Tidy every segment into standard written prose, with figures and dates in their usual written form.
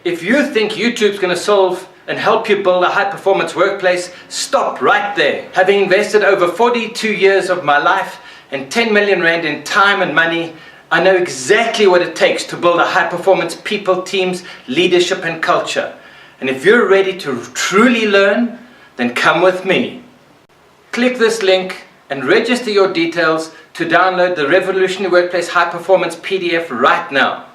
If you think YouTube's going to solve and help you build a high-performance workplace, stop right there. Having invested over 42 years of my life and 10 million rand in time and money, I know exactly what it takes to build a high-performance people, teams, leadership and culture. And if you're ready to truly learn, then come with me. Click this link and register your details to download the Revolutionary Workplace High Performance PDF right now.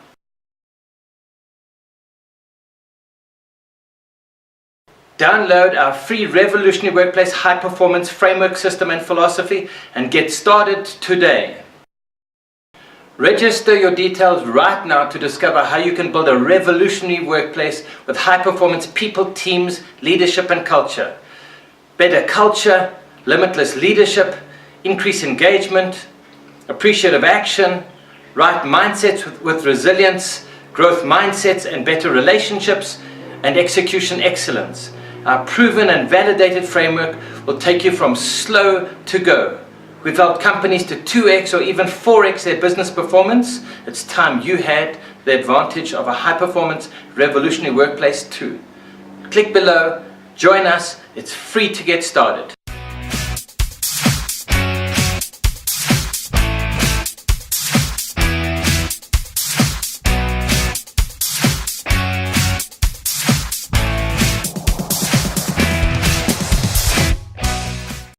Download our free Revolutionary Workplace High Performance Framework, System and Philosophy and get started today. Register your details right now to discover how you can build a revolutionary workplace with high performance people, teams, leadership and culture. Better culture, limitless leadership, increased engagement, appreciative action, right mindsets with resilience, growth mindsets and better relationships, and execution excellence. Our proven and validated framework will take you from slow to go. We've helped companies to 2x or even 4x their business performance. It's time you had the advantage of a high-performance revolutionary workplace too. Click below, join us, it's free to get started.